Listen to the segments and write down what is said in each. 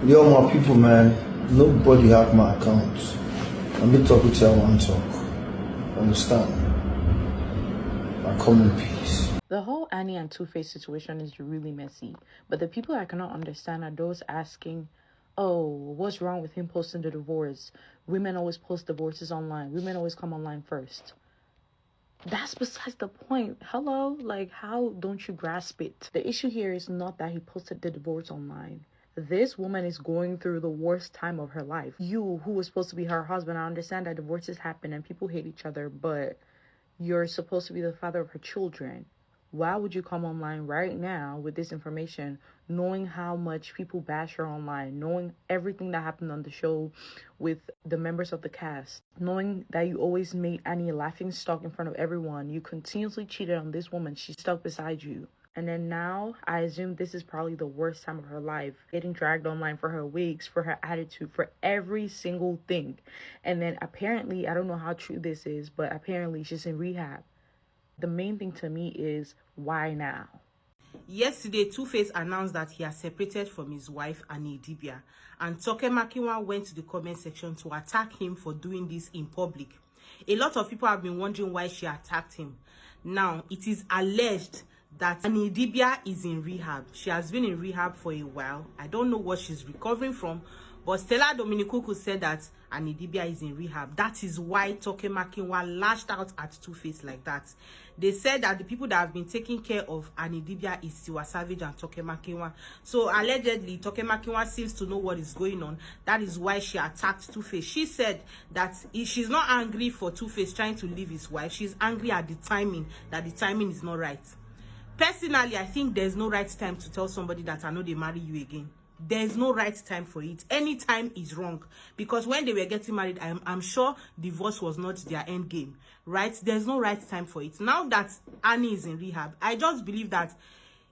Yo, my people, man, nobody hack my account. Let me talk with you, I want to talk. Understand? I come in peace. The whole Annie and Two-Face situation is really messy, but the people I cannot understand are those asking, oh, what's wrong with him posting the divorce? Women always post divorces online. Women always come online first. That's besides the point. Hello? Like, how don't you grasp it? The issue here is not that he posted the divorce online. This woman is going through the worst time of her life. You, who was supposed to be her husband, I understand that divorces happen and people hate each other, but you're supposed to be the father of her children. Why would you come online right now with this information, knowing how much people bash her online, knowing everything that happened on the show with the members of the cast, knowing that you always made Annie a laughing stock in front of everyone, you continuously cheated on this woman, she's stuck beside you. And then now, I assume this is probably the worst time of her life, getting dragged online for her wigs, for her attitude, for every single thing. And then apparently, I don't know how true this is, but apparently she's in rehab. The main thing to me is, why now? Yesterday, Two-Face announced that he has separated from his wife, Annie Idibia, and Toke Makinwa went to the comment section to attack him for doing this in public. A lot of people have been wondering why she attacked him. Now, it is alleged that Annie Idibia is in rehab. She has been in rehab for a while. I don't know what she's recovering from, but Stella Dominikuku said that Annie Idibia is in rehab. That is why Toke Makinwa lashed out at Two-Face like that. They said that the people that have been taking care of Annie Idibia is Tiwa Savage and Toke Makinwa. So allegedly, Toke Makinwa seems to know what is going on. That is why she attacked Two-Face. She said that she's not angry for Two-Face trying to leave his wife. She's angry at the timing, that the timing is not right. Personally, I think there's no right time to tell somebody that I know they marry you again. There's no right time for it. Any time is wrong, because when they were getting married, I'm sure divorce was not their end game, right? There's no right time for it. Now that Annie is in rehab, I just believe that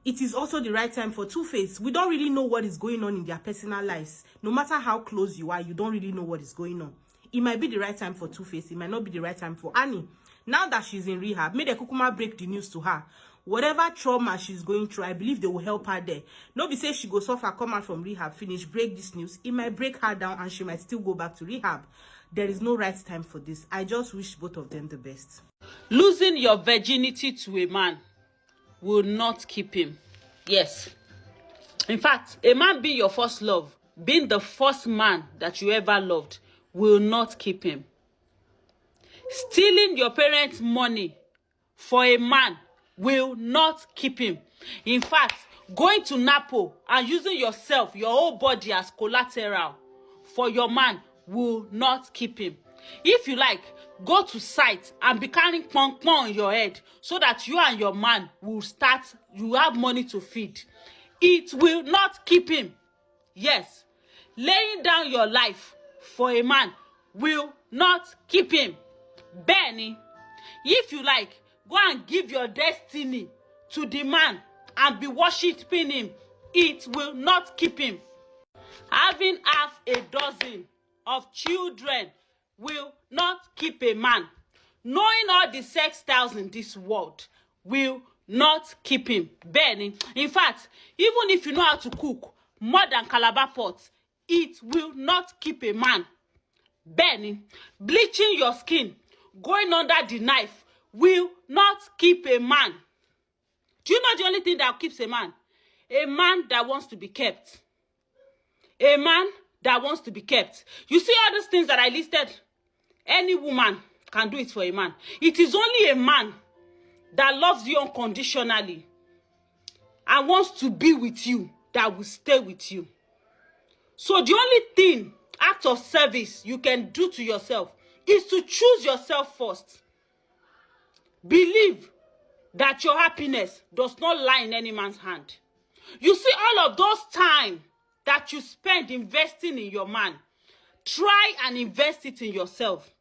it is also the right time for Two-Face. We don't really know what is going on in their personal lives. No matter how close you are, you don't really know what is going on. It might be the right time for Two-Face. It might not be the right time for Annie. Now that she's in rehab, may the Kukuma break the news to her. Whatever trauma she's going through, I believe they will help her there. Nobody say she go suffer, come out from rehab, finish, break this news. It might break her down and she might still go back to rehab. There is no right time for this. I just wish both of them the best. Losing your virginity to a man will not keep him. Yes. In fact, a man being your first love, being the first man that you ever loved, will not keep him. Stealing your parents' money for a man will not keep him. In fact, going to Napo and using yourself, your whole body as collateral for your man will not keep him. If you like, go to site and be carrying pong on your head so that you and your man will start, you have money to feed. It will not keep him. Yes, laying down your life for a man will not keep him. Benny, if you like, go and give your destiny to the man and be worshiping him. It will not keep him. Having half a dozen of children will not keep a man. Knowing all the sex styles in this world will not keep him. Benny, in fact, even if you know how to cook more than Calabar pots, it will not keep a man. Benny, bleaching your skin, going under the knife, will not keep a man. Do you know the only thing that keeps a man? A man that wants to be kept. A man that wants to be kept. You see all those things that I listed? Any woman can do it for a man. It is only a man that loves you unconditionally and wants to be with you that will stay with you. So the only thing, act of service you can do to yourself is to choose yourself first. Believe that your happiness does not lie in any man's hand. You see all of those time that you spend investing in your man, try and invest it in yourself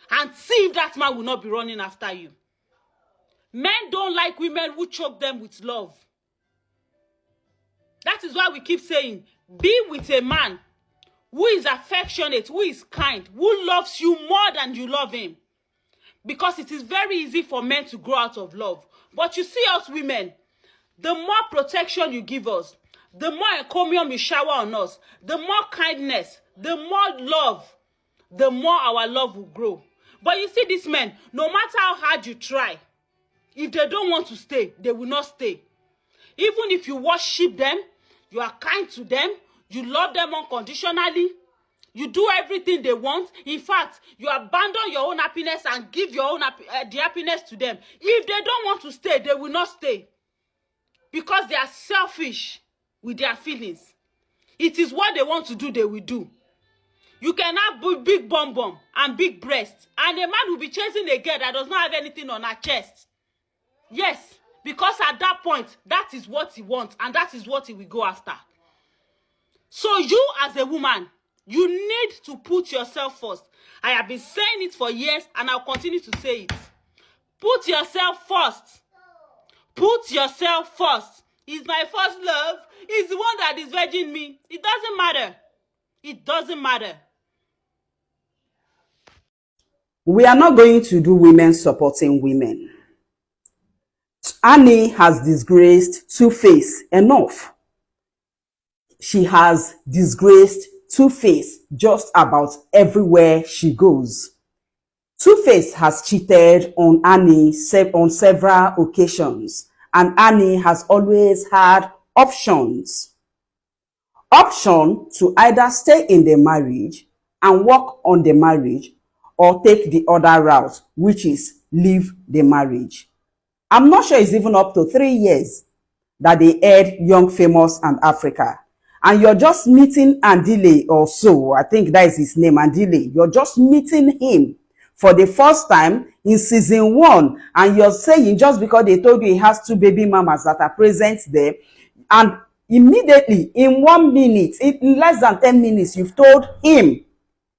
and see if that man will not be running after you. Men don't like women who choke them with love. That is why we keep saying, be with a man who is affectionate, who is kind, who loves you more than you love him. Because it is very easy for men to grow out of love. But you see us women, the more protection you give us, the more encomium you shower on us, the more kindness, the more love, the more our love will grow. But you see these men, no matter how hard you try, if they don't want to stay, they will not stay. Even if you worship them, you are kind to them, you love them unconditionally, you do everything they want. In fact, you abandon your own happiness and give your own the happiness to them. If they don't want to stay, they will not stay. Because they are selfish with their feelings. It is what they want to do, they will do. You can have big bum and big breasts, and a man will be chasing a girl that does not have anything on her chest. Yes, because at that point, that is what he wants, and that is what he will go after. So you as a woman, you need to put yourself first. I have been saying it for years, and I'll continue to say it. Put yourself first. Put yourself first. He's my first love. He's the one that is virgin me. It doesn't matter. It doesn't matter. We are not going to do women supporting women. Annie has disgraced Two-Face enough. She has disgraced Two-Face just about everywhere she goes. Two-Face has cheated on Annie on several occasions, and Annie has always had options. Option to either stay in the marriage and work on the marriage, or take the other route, which is leave the marriage. I'm not sure it's even up to 3 years that they aired Young, Famous, and Africa. And you're just meeting Andile or so, I think that is his name, Andile. You're just meeting him for the first time in season 1. And you're saying just because they told you he has 2 baby mamas that are present there, and immediately in 1 minute, in less than 10 minutes, you've told him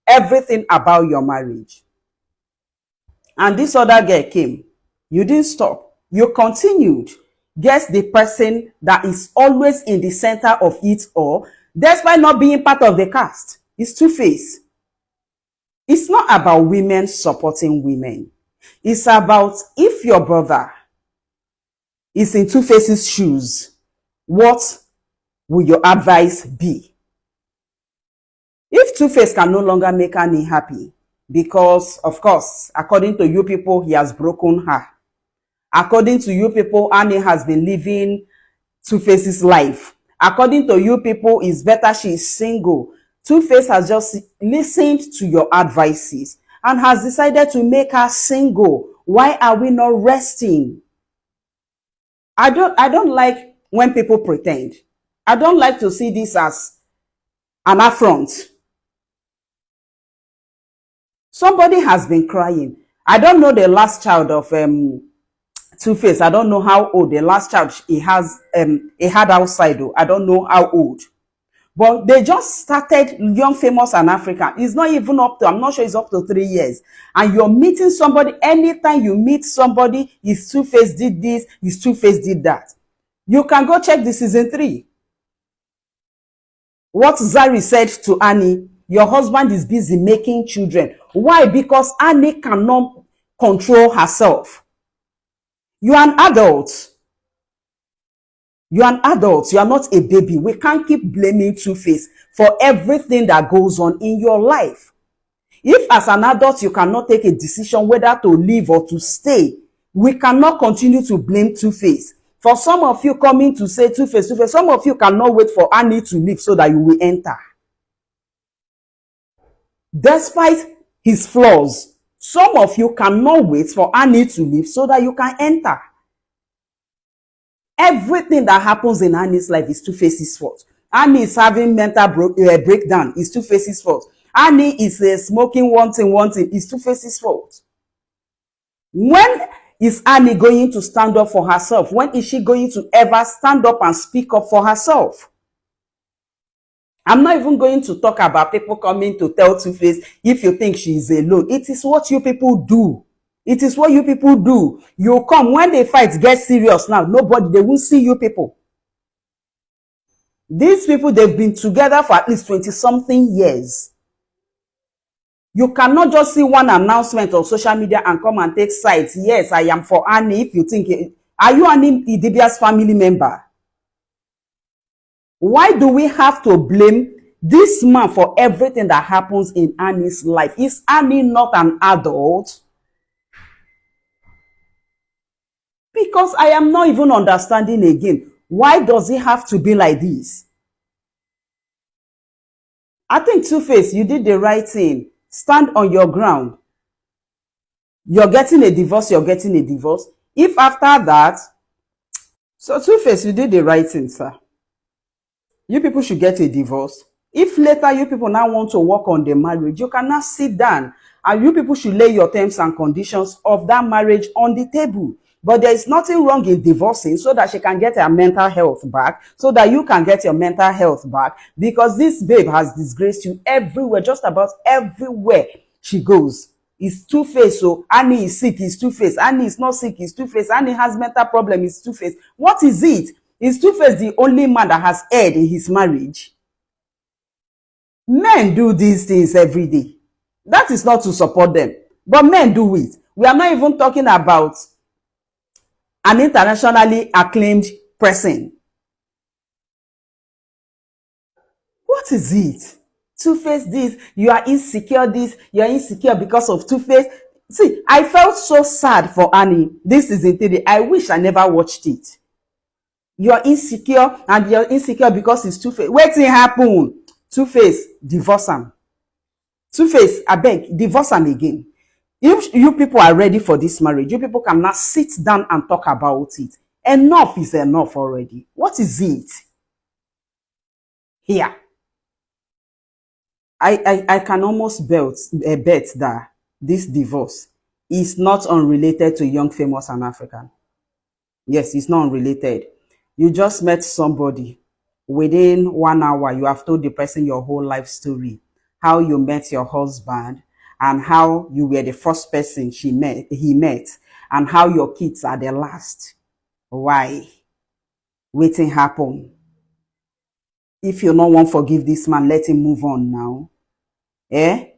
everything about your marriage. And this other girl came. You didn't stop. You continued. Guess the person that is always in the center of it all, despite not being part of the cast, is Two-Face. It's not about women supporting women. It's about if your brother is in Two-Face's shoes, what will your advice be? If Two-Face can no longer make Annie happy, because, of course, according to you people, he has broken her. According to you people, Annie has been living Two-Face's life. According to you people, it's better she is single. Two-Face has just listened to your advices and has decided to make her single. Why are we not resting? I don't like when people pretend. I don't like to see this as an affront. Somebody has been crying. I don't know the last child of Two-Face. I don't know how old the last child he had outside though. I don't know how old. But they just started Young, Famous, and African. It's not even up to, I'm not sure it's up to 3 years. And you're meeting somebody, anytime you meet somebody, his Two-Face did this, his Two-Face did that. You can go check the season 3. What Zari said to Annie, your husband is busy making children. Why? Because Annie cannot control herself. You are an adult. You are an adult. You are not a baby. We can't keep blaming Two-Face for everything that goes on in your life. If as an adult you cannot take a decision whether to leave or to stay, we cannot continue to blame Two-Face. For some of you coming to say Two-Face, Two-Face, some of you cannot wait for Annie to leave so that you will enter. Despite his flaws, some of you cannot wait for Annie to leave so that you can enter. Everything that happens in Annie's life is Two-Face's fault. Annie is having mental breakdown. It's Two-Face's fault. Annie is smoking one thing. It's Two-Face's fault. When is Annie going to stand up for herself? When is she going to ever stand up and speak up for herself? I'm not even going to talk about people coming to tell Two-Face if you think she is alone. It is what you people do. It is what you people do. You come when the fight gets serious now. Nobody, they won't see you people. These people, they've been together for at least 20-something years. You cannot just see one announcement on social media and come and take sides. Yes, I am for Annie. If you think, are you Annie Idibia's family member? Why do we have to blame this man for everything that happens in Annie's life? Is Annie not an adult? Because I am not even understanding again. Why does it have to be like this? I think Two-Face, you did the right thing. Stand on your ground. You're getting a divorce, you're getting a divorce. If after that, so Two-Face, you did the right thing, sir. You people should get a divorce. If later you people now want to work on the marriage, you cannot sit down and you people should lay your terms and conditions of that marriage on the table. But there is nothing wrong in divorcing so that she can get her mental health back, so that you can get your mental health back, because this babe has disgraced you everywhere, just about everywhere she goes. It's Two-Face. So Annie is sick, is Two-Face. Annie is not sick, is Two-Face. Annie has mental problem, is Two-Face. What is it? Is Two-Face the only man that has erred in his marriage? Men do these things every day. That is not to support them, but men do it. We are not even talking about an internationally acclaimed person. What is it? Two-Face this, you are insecure this, you are insecure because of Two-Face. See, I felt so sad for Annie this season 3. I wish I never watched it. You are insecure, and you're insecure because it's Two-Face. Wetin happen? Two-Face, divorce am. Two-Face, abeg, divorce am again. If you people are ready for this marriage, you people cannot sit down and talk about it. Enough is enough already. What is it? Here. I can almost bet that this divorce is not unrelated to Young, Famous and African. Yes, it's not unrelated. You just met somebody. Within 1 hour, you have told the person your whole life story. How you met your husband, and how you were the first person he met, and how your kids are the last. Why? Wetin happen? If you no wan forgive this man, let him move on now. Eh?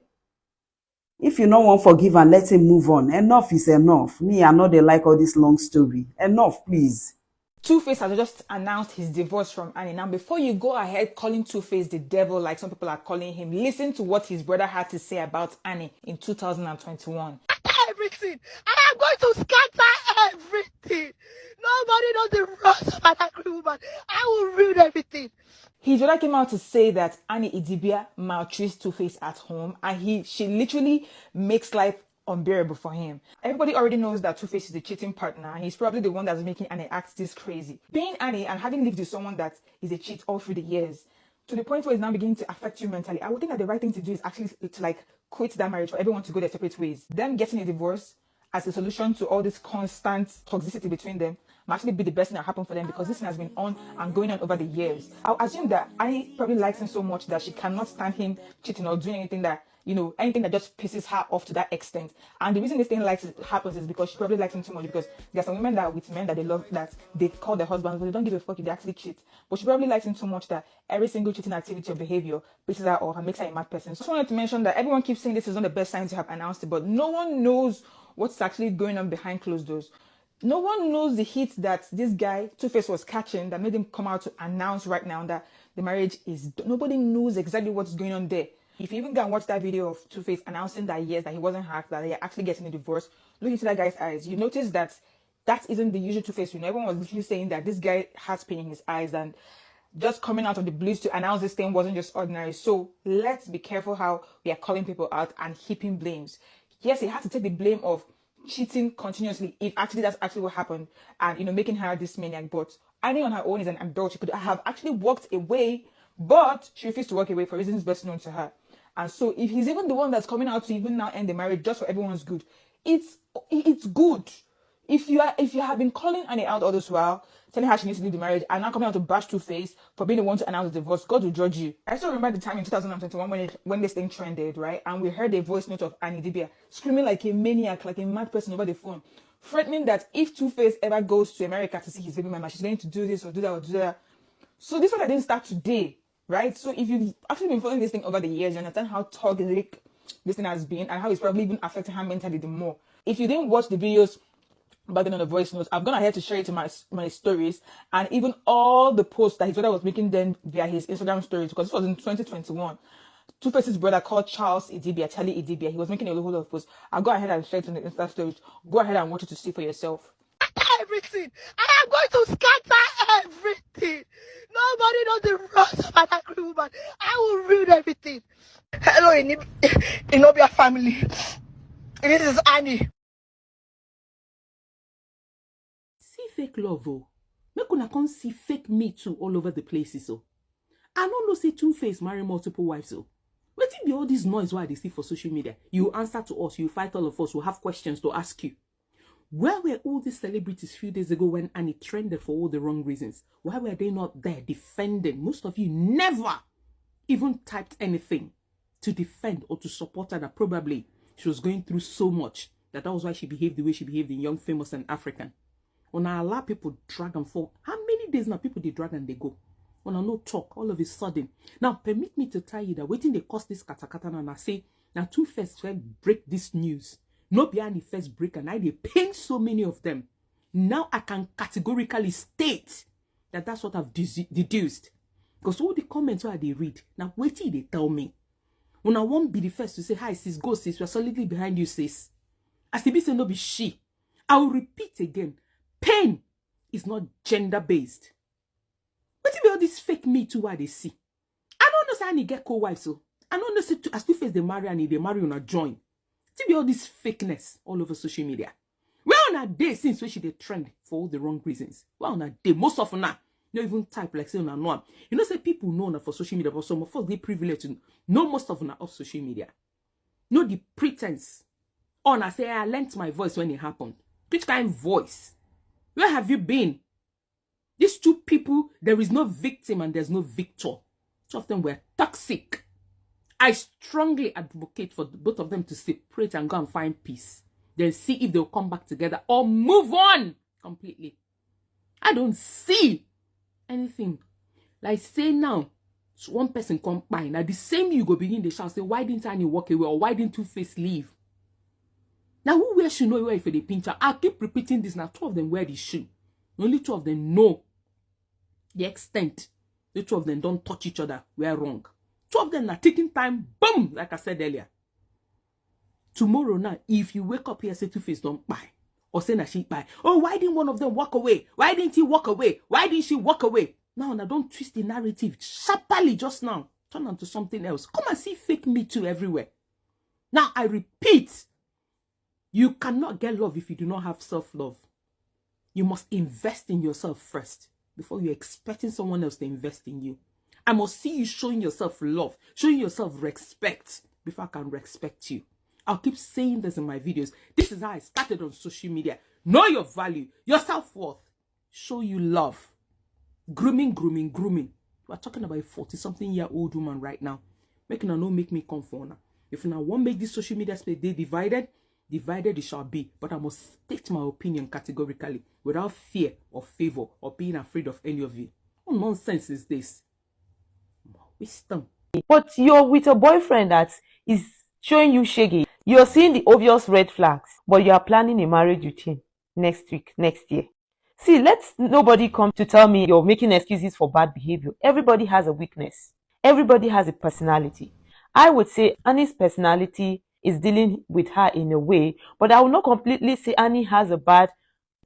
If you no wan forgive and let him move on, enough is enough. Me, I know they like all this long story. Enough, please. Two-Face has just announced his divorce from Annie. Now, before you go ahead calling Two-Face the devil, like some people are calling him, listen to what his brother had to say about Annie in 2021. Everything, and I'm going to scatter everything. Nobody knows the rest of an angry woman. I will ruin everything. His brother came out to say that Annie Idibia maltreats Two-Face at home, and she literally makes life unbearable for him. Everybody already knows that Two-Face is the cheating partner, and he's probably the one that's making Annie act this crazy. Being Annie and having lived with someone that is a cheat all through the years, to the point where it's now beginning to affect you mentally, I would think that the right thing to do is actually to like quit that marriage for everyone to go their separate ways. Them getting a divorce as a solution to all this constant toxicity between them might actually be the best thing that happened for them, because this thing has been on and going on over the years. I'll assume that Annie probably likes him so much that she cannot stand him cheating or doing anything that, you know, anything that just pisses her off to that extent. And the reason this thing happens is because she probably likes him too much, because there's some women that with men that they love, that they call their husbands, but they don't give a fuck if they actually cheat. But she probably likes him so much that every single cheating activity or behavior pisses her off and makes her a mad person. So I just wanted to mention that everyone keeps saying this is not the best sign to have announced it, but no one knows what's actually going on behind closed doors. No one knows the heat that this guy Two-Face was catching that made him come out to announce right now that the marriage is. Nobody knows exactly what's going on there. If you even go and watch that video of Two-Face announcing that yes, that he wasn't hacked, that they're actually getting a divorce, look into that guy's eyes. You notice that that isn't the usual Two-Face. You know, everyone was literally saying that this guy has pain in his eyes, and just coming out of the blues to announce this thing wasn't just ordinary. So let's be careful how we are calling people out and heaping blames. Yes, he had to take the blame of cheating continuously, if actually that's actually what happened, and, you know, making her this maniac. But Annie on her own is an adult. She could have actually walked away, but she refused to walk away for reasons best known to her. And so if he's even the one that's coming out to even now end the marriage just for everyone's good, it's good. If you have been calling Annie out all this while, telling her she needs to leave the marriage, and now coming out to bash Two-Face for being the one to announce the divorce, God will judge you. I still remember the time in 2021 when this thing trended, right? And we heard a voice note of Annie Idibia screaming like a maniac, like a mad person over the phone, threatening that if Two-Face ever goes to America to see his baby mama, she's going to do this or do that or do that. So this one didn't start today, right? So if you've actually been following this thing over the years, you understand how toxic this thing has been and how it's probably even affecting her mentally the more. If you didn't watch the videos back then on the voice notes. I've gone ahead to share it to my stories, and even all the posts that his brother was making then via his Instagram stories, because this was in 2021. Two-Face's brother called Idibia, Charlie Idibia. He was making a whole lot of posts. I'll go ahead and share it in the Insta stories. Go ahead and watch it to see for yourself. Everything. I am going to scatter everything. Nobody knows the rest of an angry woman. I will ruin everything. Hello, Idibia family. This is Annie. See fake love, oh. Make una come see fake me too all over the places, oh. I don't know say Two-Face marry multiple wives, oh. Wetin be all this noise why they see for social media? You answer to us, you fight all of us, who have questions to ask you. Where were all these celebrities a few days ago when Annie trended for all the wrong reasons? Why were they not there defending? Most of you never even typed anything to defend or to support her, that probably she was going through so much that was why she behaved the way she behaved in Young, Famous and African. When I allow people drag and fall, how many days now people they drag and they go? When I no talk, all of a sudden. Now, permit me to tell you that waiting they cause this katakata and I say, now Two-Face break this news. No be Annie first break, and I they paint so many of them. Now I can categorically state that that's what I've deduced. Because all the comments where they read, now wait till they tell me. When I won't be the first to say, hi sis, go sis, we're solidly behind you sis. As the be say no be she. I will repeat again, pain is not gender-based. What if all this fake me too what they see? I don't know say Annie get co-wife so. I don't know say as Two-Face they marry Annie, they marry on a join. Be all this fakeness all over social media. Well, on a day since when she did trend for all the wrong reasons. Well, on a day, most of now, not even type like say on a no. You know, say people know her for social media, but some of us they privileged to know most of her off social media. Know the pretense. On I say I lent my voice when it happened. Which kind of voice? Where have you been? These two people, there is no victim and there's no victor. Two of them were toxic. I strongly advocate for both of them to separate and go and find peace. Then see if they'll come back together or move on completely. I don't see anything. Like say now, one person come by. Now the same you go begin the shout, say, why didn't Annie walk away or why didn't Two-Face leave? Now who wear shoe know where if they pinch her? I'll keep repeating this. Now two of them wear the shoe. Only two of them know the extent. The two of them don't touch each other. We're wrong. Two of them are taking time, boom, like I said earlier. Tomorrow now, if you wake up here say Two-Face don't buy, or say that she buy, oh, why didn't one of them walk away? Why didn't he walk away? Why didn't she walk away? Now, don't twist the narrative sharply just now. Turn on to something else. Come and see fake me too everywhere. Now, I repeat, you cannot get love if you do not have self-love. You must invest in yourself first before you're expecting someone else to invest in you. I must see you showing yourself love, showing yourself respect before I can respect you. I'll keep saying this in my videos. This is how I started on social media. Know your value, your self-worth. Show you love. Grooming. We're talking about a 40-something-year-old woman right now. Making her no make me come for her. If I won't make this social media space they divided it shall be. But I must state my opinion categorically without fear or favor or being afraid of any of you. What nonsense is this? Wisdom. But you're with a boyfriend that is showing you shaggy. You're seeing the obvious red flags, but you are planning a marriage with him next week, next year. See, let nobody come to tell me you're making excuses for bad behavior. Everybody has a weakness. Everybody has a personality. I would say Annie's personality is dealing with her in a way, but I will not completely say Annie has a bad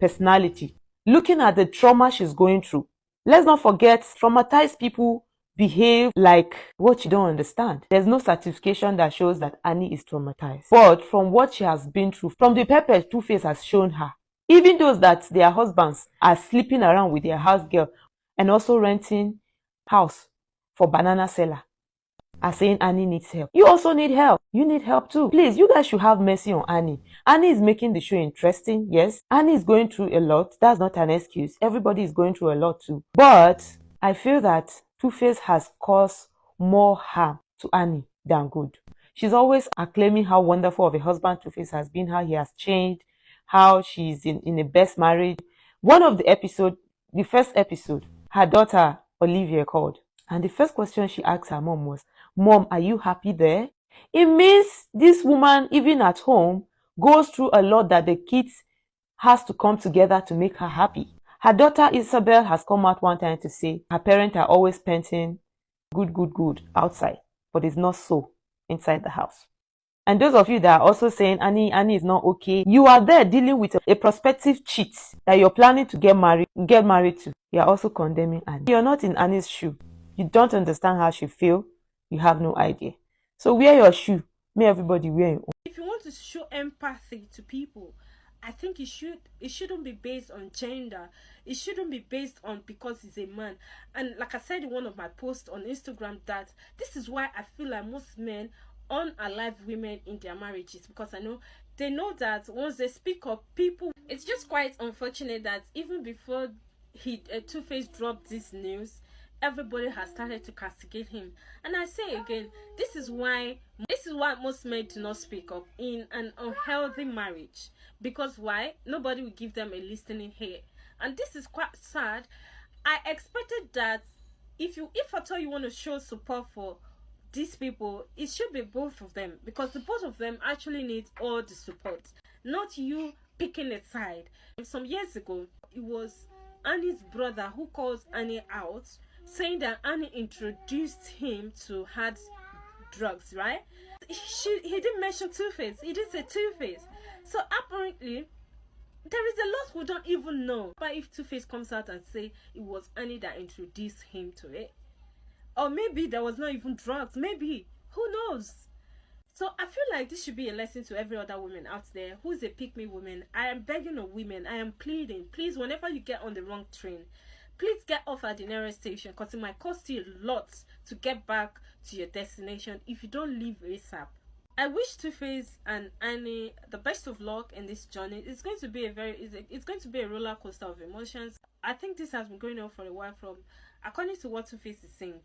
personality. Looking at the trauma she's going through, let's not forget traumatized people behave like what you don't understand. There's no certification that shows that Annie is traumatized. But from what she has been through, from the pepper Two-Face has shown her, even those that their husbands are sleeping around with their house girl and also renting house for banana seller, are saying Annie needs help. You also need help. You need help too. Please, you guys should have mercy on Annie. Annie is making the show interesting. Yes, Annie is going through a lot. That's not an excuse. Everybody is going through a lot too. But I feel that Two-Face has caused more harm to Annie than good. She's always acclaiming how wonderful of a husband Two-Face has been, how he has changed, how she's in the best marriage. One of the episodes, the first episode, her daughter Olivia called. And the first question she asked her mom was, Mom, are you happy there? It means this woman, even at home, goes through a lot that the kids has to come together to make her happy. Her daughter Isabel has come out one time to say her parents are always painting good outside, but it's not so inside the house. And those of you that are also saying Annie is not okay, you are there dealing with a prospective cheat that you're planning to get married to. You're also condemning Annie. You're not in Annie's shoe. You don't understand how she feels. You have no idea. So wear your shoe. May everybody wear your own. If you want to show empathy to people, I think it shouldn't be based on gender. It shouldn't be based on because he's a man. And like I said in one of my posts on Instagram, that this is why I feel like most men unalive women in their marriages, because they know that once they speak up, people, it's just quite unfortunate that even before Two-Face dropped this news, everybody has started to castigate him. And I say again, this is why most men do not speak up in an unhealthy marriage. Because why? Nobody will give them a listening ear. And this is quite sad. I expected that if at all you want to show support for these people, it should be both of them, because the both of them actually need all the support, not you picking a side. Some years ago, it was Annie's brother who calls Annie out, saying that Annie introduced him to hard drugs, right? He didn't mention Two-Face. He didn't say Two-Face. So apparently, there is a lot we don't even know. But if Two-Face comes out and say it was Annie that introduced him to it, or maybe there was not even drugs, maybe, who knows? So I feel like this should be a lesson to every other woman out there who's a pick-me woman. I am begging of women, I am pleading, please, whenever you get on the wrong train, please get off at the nearest station, because it might cost you a lot to get back to your destination if you don't leave ASAP. I wish Two-Face and Annie the best of luck in this journey. It's going to be a roller coaster of emotions. I think this has been going on for a while. According to what Two-Face is saying,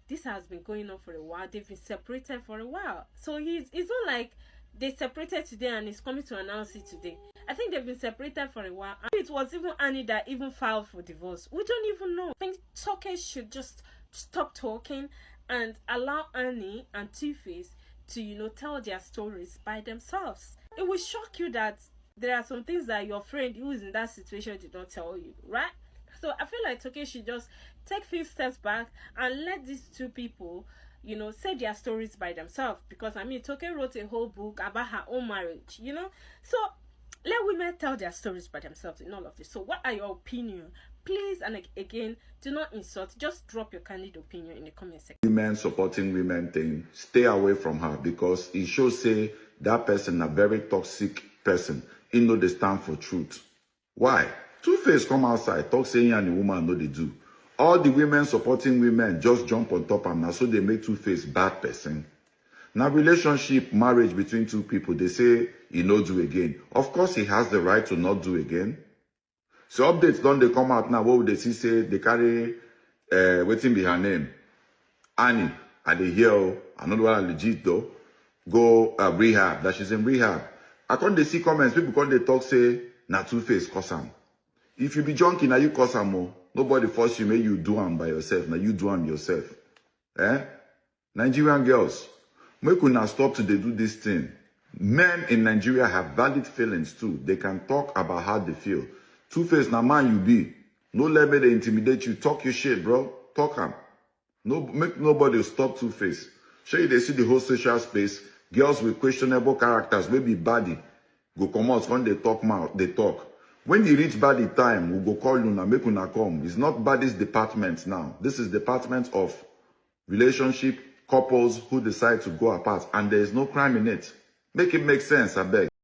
this has been going on for a while. They've been separated for a while. So it's not like they separated today and he's coming to announce it today. I think they've been separated for a while. And it was even Annie that even filed for divorce. We don't even know. I think talkers should just stop talking and allow Annie and Two-Face to, tell their stories by themselves. It will shock you that there are some things that your friend who is in that situation did not tell you, right? So I feel like Toke should just take 5 steps back and let these two people, say their stories by themselves. Because Toke wrote a whole book about her own marriage, So let women tell their stories by themselves in all of this. So what are your opinions? Please, and again, do not insult. Just drop your candid opinion in the comment section. Women supporting women thing, stay away from her, because it shows say that person a very toxic person. He know they stand for truth. Why? Two-Face come outside, talk saying and the woman know they do. All the women supporting women just jump on top and now so they make Two-Face bad person. Now relationship, marriage between two people, they say he no do again. Of course he has the right to not do again. So updates don't they come out now, what would they see say they carry waiting be her name? Annie, at the hill, another one legit though, go rehab, that she's in rehab. I can't they see comments, people come they talk say, na Two-Face cause am. If you be junkie, now you cause am more. Nobody force you, make you do them by yourself. Now you do them yourself. Nigerian girls, make una stop to they do this thing. Men in Nigeria have valid feelings too. They can talk about how they feel. Two-Face, now man you be. No let me they intimidate you. Talk your shit, bro. Talk am. No, make nobody stop Two-Face. Show you they see the whole social space. Girls with questionable characters, maybe body, go come out when they talk mouth, they talk. When you reach body time, we'll go call you and make una come. It's not body's department now. This is department of relationship, couples who decide to go apart. And there is no crime in it. Make it make sense, I beg.